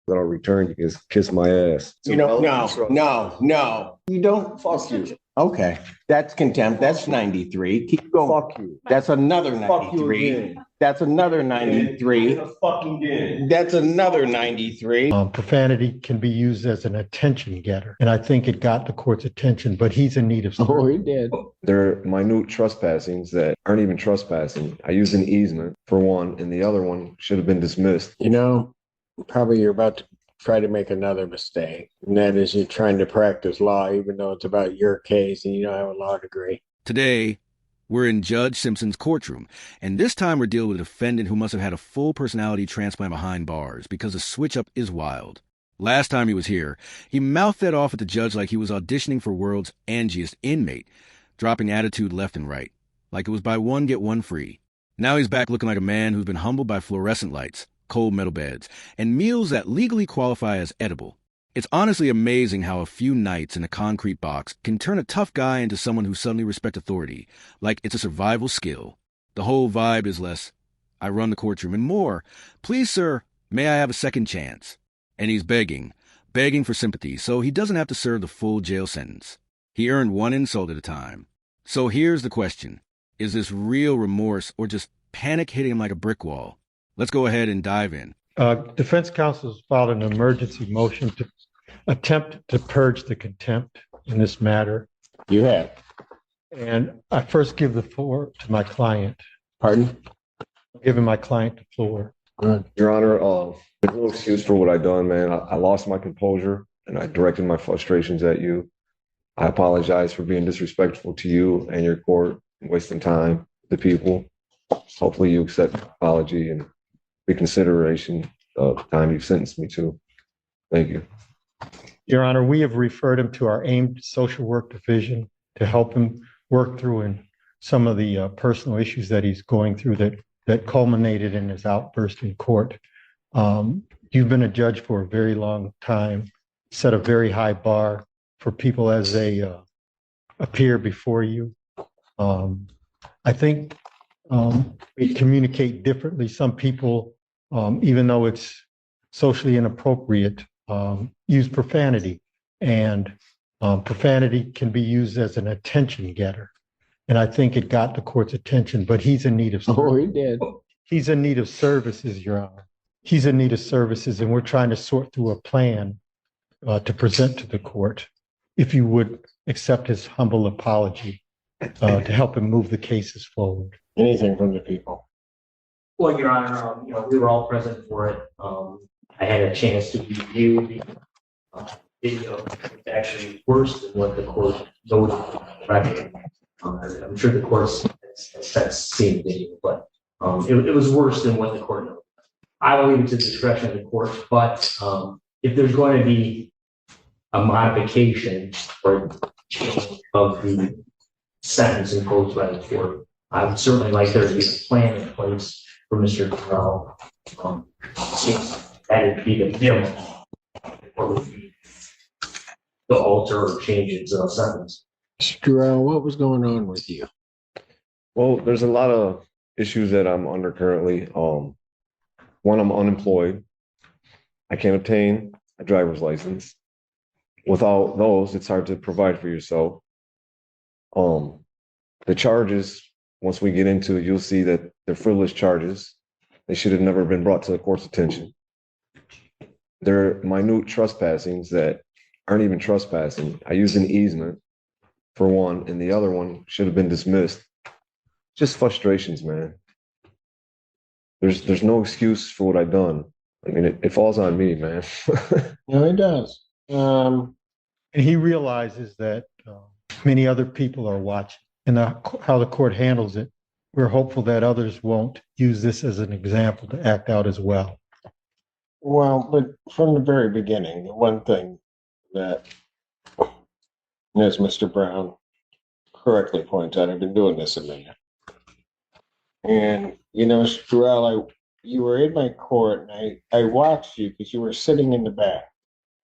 Then I'll return. You can kiss my ass. No. You don't. Fuck you. Okay. That's contempt. That's 93. Keep going. Fuck you. That's another Fuck you 93. again. That's another 93. Fucking game. That's another 93. Profanity can be used as an attention getter. And I think it got the court's attention, but he's in need of service. Oh, he did. They're minute trespassings that aren't even trespassing. I used an easement for one, and the other one should have been dismissed. You know, probably you're about to try to make another mistake, and that is you're trying to practice law, even though it's about your case and you don't have a law degree. Today, we're in Judge Simpson's courtroom, and this time we're dealing with a defendant who must have had a full personality transplant behind bars because the switch-up is wild. Last time he was here, he mouthed that off at the judge like he was auditioning for world's angiest inmate, dropping attitude left and right, like it was buy one, get one free. Now he's back looking like a man who's been humbled by fluorescent lights, cold metal beds, and meals that legally qualify as edible. It's honestly amazing how a few nights in a concrete box can turn a tough guy into someone who suddenly respects authority, like it's a survival skill. The whole vibe is less, I run the courtroom, and more, please, sir, may I have a second chance? And he's begging for sympathy, so he doesn't have to serve the full jail sentence. He earned one insult at a time. So here's the question. Is this real remorse or just panic hitting him like a brick wall? Let's go ahead and dive in. Defense counsel has filed an emergency motion to attempt to purge the contempt in this matter. You have. And I first give the floor to my client. Pardon? I'm giving my client the floor. Your Honor, there's no excuse for what I done, man. I lost my composure and I directed my frustrations at you. I apologize for being disrespectful to you and your court and wasting time, the people. Hopefully you accept my apology and reconsideration of the time you've sentenced me to. Thank you. Your Honor, we have referred him to our aimed social work division to help him work through in some of the personal issues that he's going through that culminated in his outburst in court. You've been a judge for a very long time, set a very high bar for people as they appear before you. I think we communicate differently. Some people, even though it's socially inappropriate, use profanity, and profanity can be used as an attention getter. And I think it got the court's attention, but he's in need of service. Oh, he did. He's in need of services, Your Honor. He's in need of services, and we're trying to sort through a plan to present to the court, if you would accept his humble apology to help him move the cases forward. Anything from the people. Well, Your Honor, we were all present for it. I had a chance to review the video. It's actually worse than what the court noted. Right? I'm sure the court has seen the video, but it was worse than what the court noted. I will leave it to the discretion of the court, but if there's going to be a modification or change of the sentence imposed by the court, I would certainly like there to be a plan in place for Mr. Terrell. That would be the minimum or would be to alter or change its sentence. Mr. Terrell, what was going on with you? Well, there's a lot of issues that I'm under currently. One, I'm unemployed. I can't obtain a driver's license. Without those, it's hard to provide for yourself. The charges, once we get into it, you'll see that they're frivolous charges. They should have never been brought to the court's attention. They're minute trespassings that aren't even trespassing. I used an easement for one, and the other one should have been dismissed. Just frustrations, man. There's no excuse for what I've done. I mean, it falls on me, man. No, it does. And he realizes that many other people are watching, and how the court handles it. We're hopeful that others won't use this as an example to act out as well. Well, but from the very beginning, the one thing that, as Mr. Brown correctly points out, I've been doing this a minute. And, Mr. Terrell, you were in my court, and I watched you because you were sitting in the back.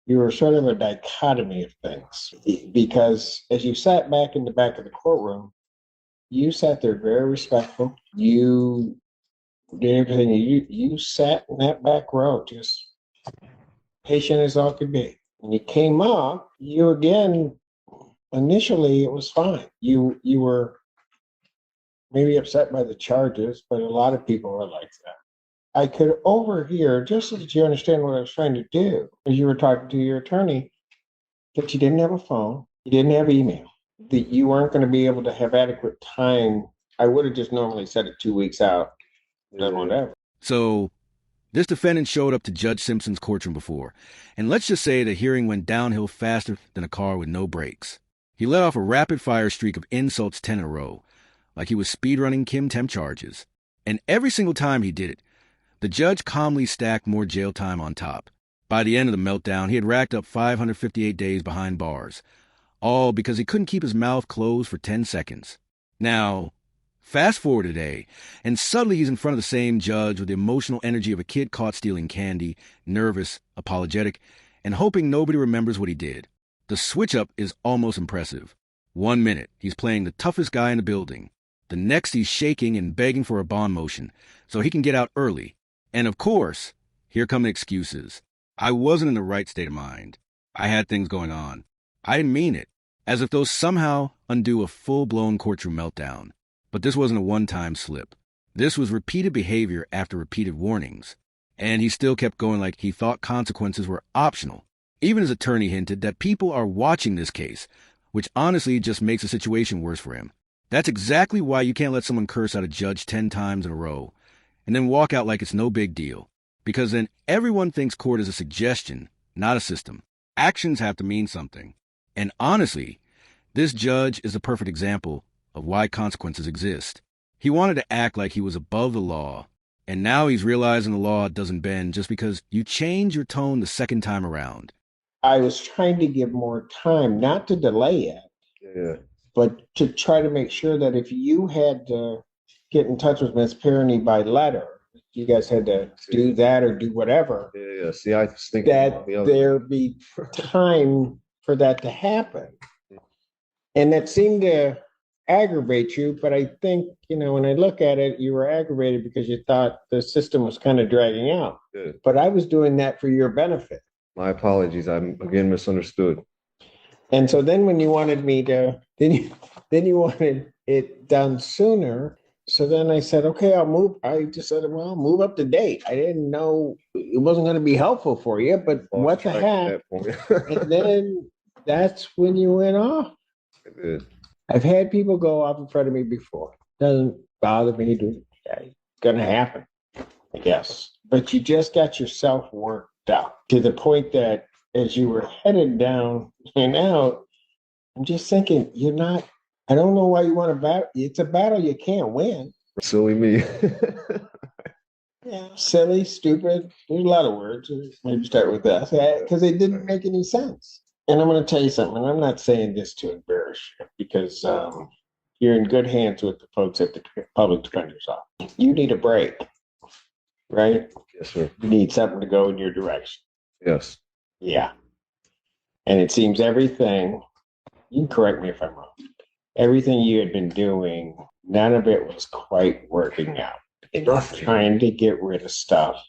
You were sort of a dichotomy of things, because as you sat back in the back of the courtroom, you sat there very respectful. You did everything. You sat in that back row, just patient as all could be. When you came up, you again, initially it was fine. You were maybe upset by the charges, but a lot of people were like that. I could overhear, just so that you understand what I was trying to do, as you were talking to your attorney, that you didn't have a phone, you didn't have email, that you weren't going to be able to have adequate time. I would have just normally set it 2 weeks out, then whatever. So this defendant showed up to Judge Simpson's courtroom before, and let's just say the hearing went downhill faster than a car with no brakes. He let off a rapid-fire streak of insults 10 in a row, like he was speedrunning Kim Temp charges. And every single time he did it, the judge calmly stacked more jail time on top. By the end of the meltdown, he had racked up 558 days behind bars, all because he couldn't keep his mouth closed for 10 seconds. Now, fast forward today, and suddenly he's in front of the same judge with the emotional energy of a kid caught stealing candy, nervous, apologetic, and hoping nobody remembers what he did. The switch-up is almost impressive. 1 minute, he's playing the toughest guy in the building. The next, he's shaking and begging for a bond motion so he can get out early. And of course, here come the excuses. I wasn't in the right state of mind. I had things going on. I didn't mean it, as if those somehow undo a full-blown courtroom meltdown. But this wasn't a one-time slip. This was repeated behavior after repeated warnings. And he still kept going like he thought consequences were optional. Even his attorney hinted that people are watching this case, which honestly just makes the situation worse for him. That's exactly why you can't let someone curse at a judge 10 times in a row and then walk out like it's no big deal. Because then everyone thinks court is a suggestion, not a system. Actions have to mean something. And honestly, this judge is a perfect example of why consequences exist. He wanted to act like he was above the law, and now he's realizing the law doesn't bend just because you change your tone the second time around. I was trying to give more time, not to delay it, Yeah. but to try to make sure that if you had to get in touch with Miss Pirney by letter, you guys had to do that or do whatever, Yeah. See, I was thinking that about the other. there be time for that to happen. And that seemed to aggravate you, but I think, when I look at it, you were aggravated because you thought the system was kind of dragging out. Yeah. But I was doing that for your benefit. My apologies. I'm again misunderstood. And so then when you wanted me to, then you wanted it done sooner. So then I said, okay, I'll move. I just said, well, move up to date. I didn't know it wasn't going to be helpful for you, but what the heck? And then that's when you went off. I did. I've had people go off in front of me before. Doesn't bother me. It's going to happen, I guess. But you just got yourself worked out to the point that as you were headed down and out, I'm just thinking, I don't know why you want to battle. It's a battle you can't win. Silly me. Yeah, silly, stupid. There's a lot of words. Maybe start with that because it didn't make any sense. And I'm going to tell you something. And I'm not saying this to embarrass you because you're in good hands with the folks at the public defender's office. You need a break, right? Yes, sir. You need something to go in your direction. Yes. Yeah. And it seems everything, you can correct me if I'm wrong, everything you had been doing, none of it was quite working out. Trying to get rid of stuff.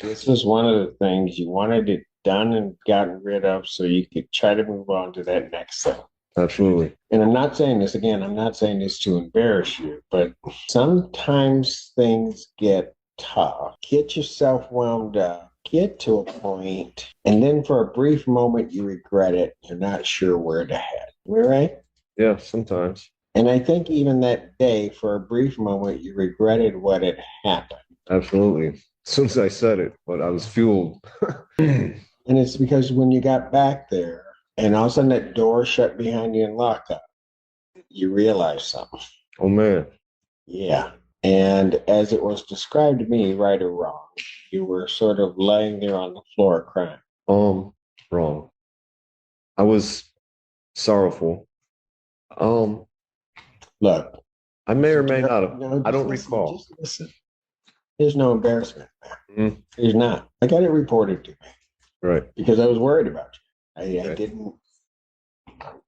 This was one of the things you wanted it done and gotten rid of so you could try to move on to that next thing. Absolutely. And I'm not saying this again, I'm not saying this to embarrass you, but sometimes things get tough. Get yourself wound up, get to a point, and then for a brief moment you regret it. You're not sure where to head. Am I right? Yeah, sometimes. And I think even that day, for a brief moment, you regretted what had happened. Absolutely. As soon as I said it, but I was fueled. And it's because when you got back there and all of a sudden that door shut behind you and locked up, you realized something. Oh, man. Yeah. And as it was described to me, right or wrong, you were sort of laying there on the floor crying. Wrong. I was sorrowful. Look. I may or may not have. No, I don't listen, recall. just listen. There's no embarrassment there. Mhm. There's not. I got it reported to me Right. because I was worried about you. I Right. didn't.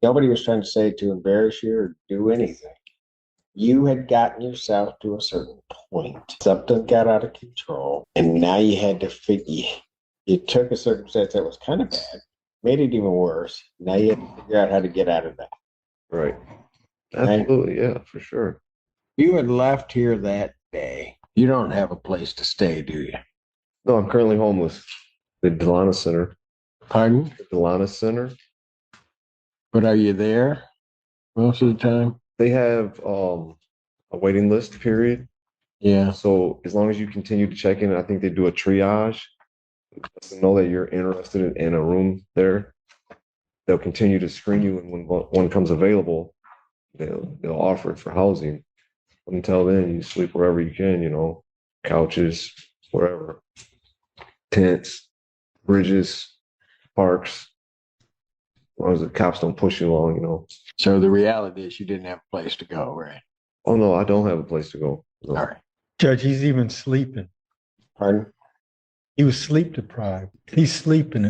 Nobody was trying to say to embarrass you or do anything. You had gotten yourself to a certain point. Something got out of control. And now you had to figure, You took a circumstance that was kind of bad, made it even worse. Now you have to figure out how to get out of that. Right. Absolutely. Yeah, for sure. You had left here that day. You don't have a place to stay, do you? No, I'm currently homeless. The Delana Center. Pardon? The Delana Center. But are you there most of the time? They have a waiting list period. Yeah. So as long as you continue to check in, I think they do a triage to know that you're interested in a room there. They'll continue to screen you, and when one comes available, they'll offer it for housing. Until then, you sleep wherever you can, couches, wherever, tents, bridges, parks. As long as the cops don't push you along. So the reality is you didn't have a place to go, right? Oh no, I don't have a place to go. No. All right. Judge, he's even sleeping. Pardon? He was sleep deprived. He's sleeping.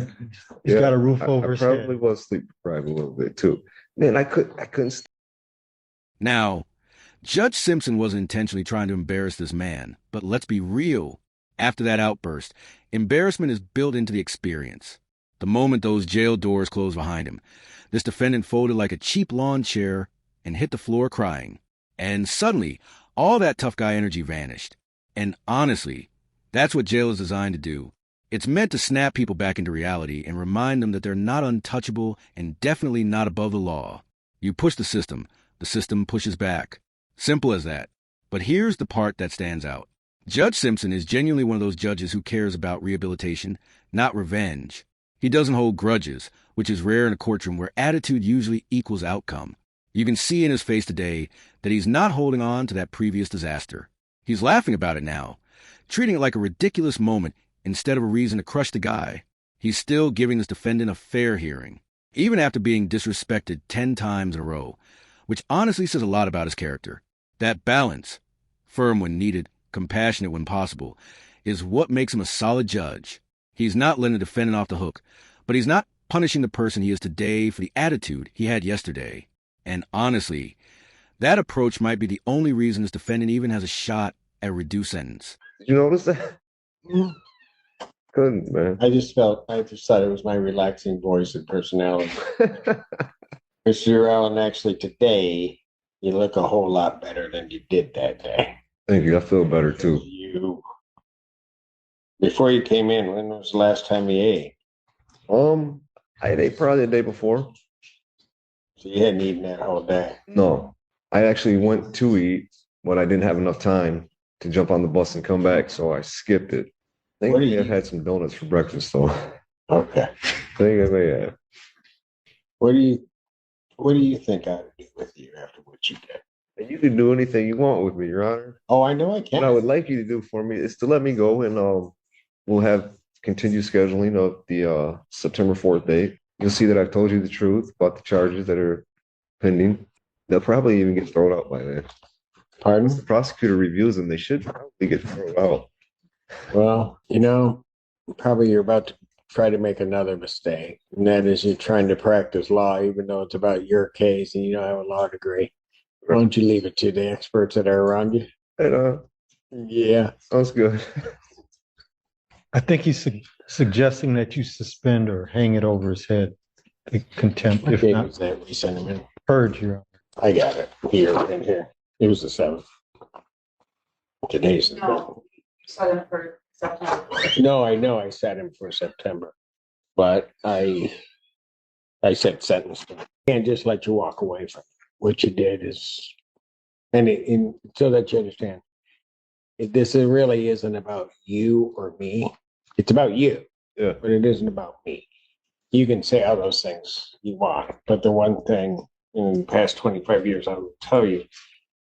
He's Yeah, got a roof I over his probably head. was sleep deprived a little bit too. Man, I couldn't. Now, Judge Simpson wasn't intentionally trying to embarrass this man, but let's be real. After that outburst, embarrassment is built into the experience. The moment those jail doors closed behind him, this defendant folded like a cheap lawn chair and hit the floor crying. And suddenly, all that tough guy energy vanished. And honestly, that's what jail is designed to do. It's meant to snap people back into reality and remind them that they're not untouchable and definitely not above the law. You push the system pushes back. Simple as that. But here's the part that stands out. Judge Simpson is genuinely one of those judges who cares about rehabilitation, not revenge. He doesn't hold grudges, which is rare in a courtroom where attitude usually equals outcome. You can see in his face today that he's not holding on to that previous disaster. He's laughing about it now, treating it like a ridiculous moment instead of a reason to crush the guy. He's still giving this defendant a fair hearing, even after being disrespected 10 times in a row, which honestly says a lot about his character. That balance, firm when needed, compassionate when possible, is what makes him a solid judge. He's not letting the defendant off the hook, but he's not punishing the person he is today for the attitude he had yesterday. And honestly, that approach might be the only reason this defendant even has a shot at a reduced sentence. Did you notice that? Couldn't, man. I just thought it was my relaxing voice and personality. Mr. Allen, actually today, you look a whole lot better than you did that day. Thank you. I feel better too. Before you came in, when was the last time you ate? I ate probably the day before. So you hadn't eaten that whole day. No, I actually went to eat, but I didn't have enough time to jump on the bus and come back, so I skipped it. I think I may have had some donuts for breakfast, though. Okay. I think I may have. What do you think I would do with you after what you did? And you can do anything you want with me, Your Honor. Oh, I know I can. What I would like you to do for me is to let me go, and we'll have continued scheduling of the September 4th date. You'll see that I've told you the truth about the charges that are pending. They'll probably even get thrown out by then. Pardon? Once the prosecutor reviews them, they should probably get thrown out. Well, probably you're about to try to make another mistake, and that is you're trying to practice law, even though it's about your case and you don't have a law degree. Why don't you leave it to the experts that are around you? And, Yeah. sounds good. I think he's suggesting that you suspend or hang it over his head. The contempt, if Okay, not was that we sent him in? purge, Your Honor. I got it here and here. It was the 7th. Today's the 5th. No, set him for September. No, I know I set him for September, but I said sentence. Can't just let you walk away from it. What you did is, so that you understand, this really isn't about you or me. It's about you, Yeah. but it isn't about me. You can say all those things you want, but the one thing in the past 25 years I will tell you,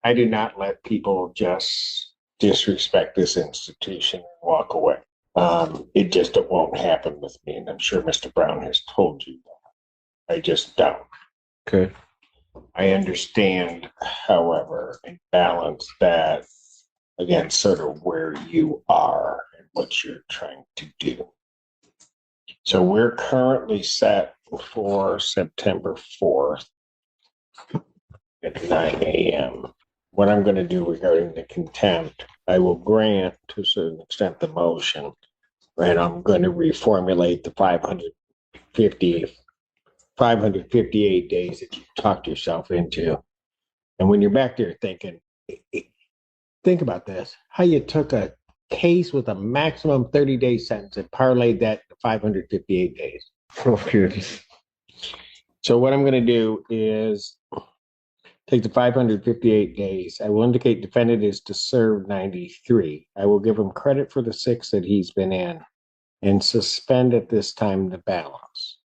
I do not let people just disrespect this institution and walk away. It won't happen with me, and I'm sure Mr. Brown has told you that. I just don't. Okay. I understand, however, and balance that against sort of where you are and what you're trying to do. So we're currently set for September 4th at 9 a.m. What I'm going to do regarding the contempt, I will grant to a certain extent the motion, and I'm going to reformulate the 558 days that you talked yourself into. And when you're back there thinking, think about this, how you took a case with a maximum 30-day sentence and parlayed that to 558 days. Oh, goodness. So what I'm going to do is take the 558 days. I will indicate defendant is to serve 93. I will give him credit for the 6 that he's been in and suspend at this time the balance.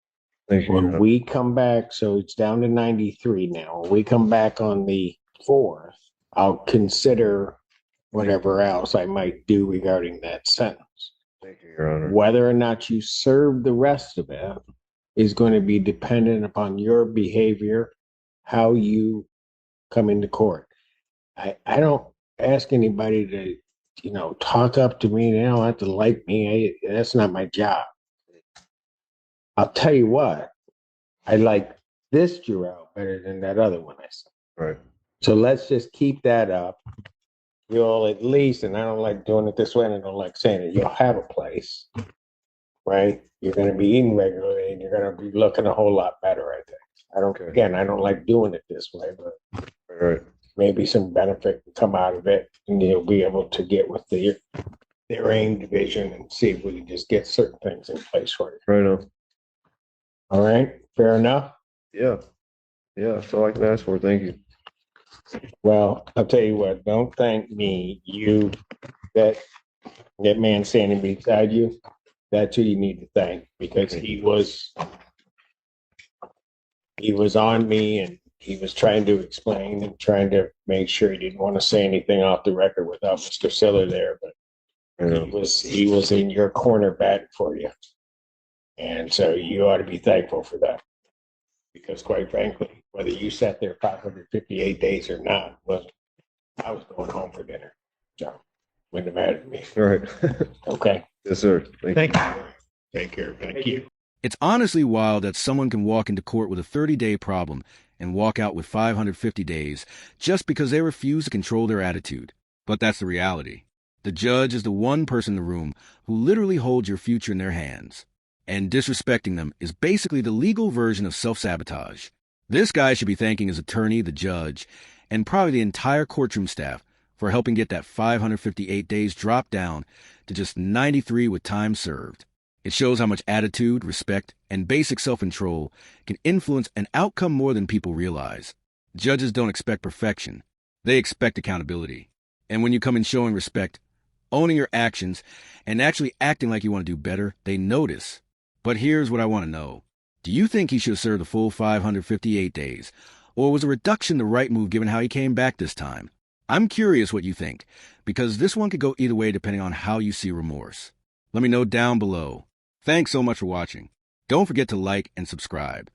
Thank you. When we come back, so it's down to 93 now. When we come back on the 4th, I'll consider whatever else I might do regarding that sentence. Thank you, Your Honor. Whether or not you serve the rest of it is going to be dependent upon your behavior, how you come into court. I don't ask anybody to, talk up to me. They don't have to like me. That's not my job. I'll tell you what, I like this Jarrell better than that other one I saw. Right. So let's just keep that up. You'll at least, and I don't like doing it this way, and I don't like saying it, you'll have a place, right? You're going to be eating regularly, and you're going to be looking a whole lot better, I think. I don't like doing it this way, but Right. maybe some benefit can come out of it, and you'll be able to get with their AIM division and see if we can just get certain things in place for you. Right on. All right, fair enough. Yeah. Yeah, that's all I can ask for. Thank you. Well, I'll tell you what, don't thank me. That man standing beside you, that's who you need to thank, because he was on me, and he was trying to explain and trying to make sure he didn't want to say anything off the record without Mr. Siller there, but he was in your corner batting for you. And so you ought to be thankful for that. Because quite frankly, whether you sat there 558 days or not, I was going home for dinner. So wouldn't have mattered to me. All right. Okay. Yes, sir. Thank you. Take care. Thank you. It's honestly wild that someone can walk into court with a 30-day problem and walk out with 550 days just because they refuse to control their attitude. But that's the reality. The judge is the one person in the room who literally holds your future in their hands. And disrespecting them is basically the legal version of self-sabotage. This guy should be thanking his attorney, the judge, and probably the entire courtroom staff for helping get that 558 days dropped down to just 93 with time served. It shows how much attitude, respect, and basic self-control can influence an outcome more than people realize. Judges don't expect perfection. They expect accountability. And when you come in showing respect, owning your actions, and actually acting like you want to do better, they notice. But here's what I want to know. Do you think he should have served the full 558 days? Or was a reduction the right move given how he came back this time? I'm curious what you think, because this one could go either way depending on how you see remorse. Let me know down below. Thanks so much for watching. Don't forget to like and subscribe.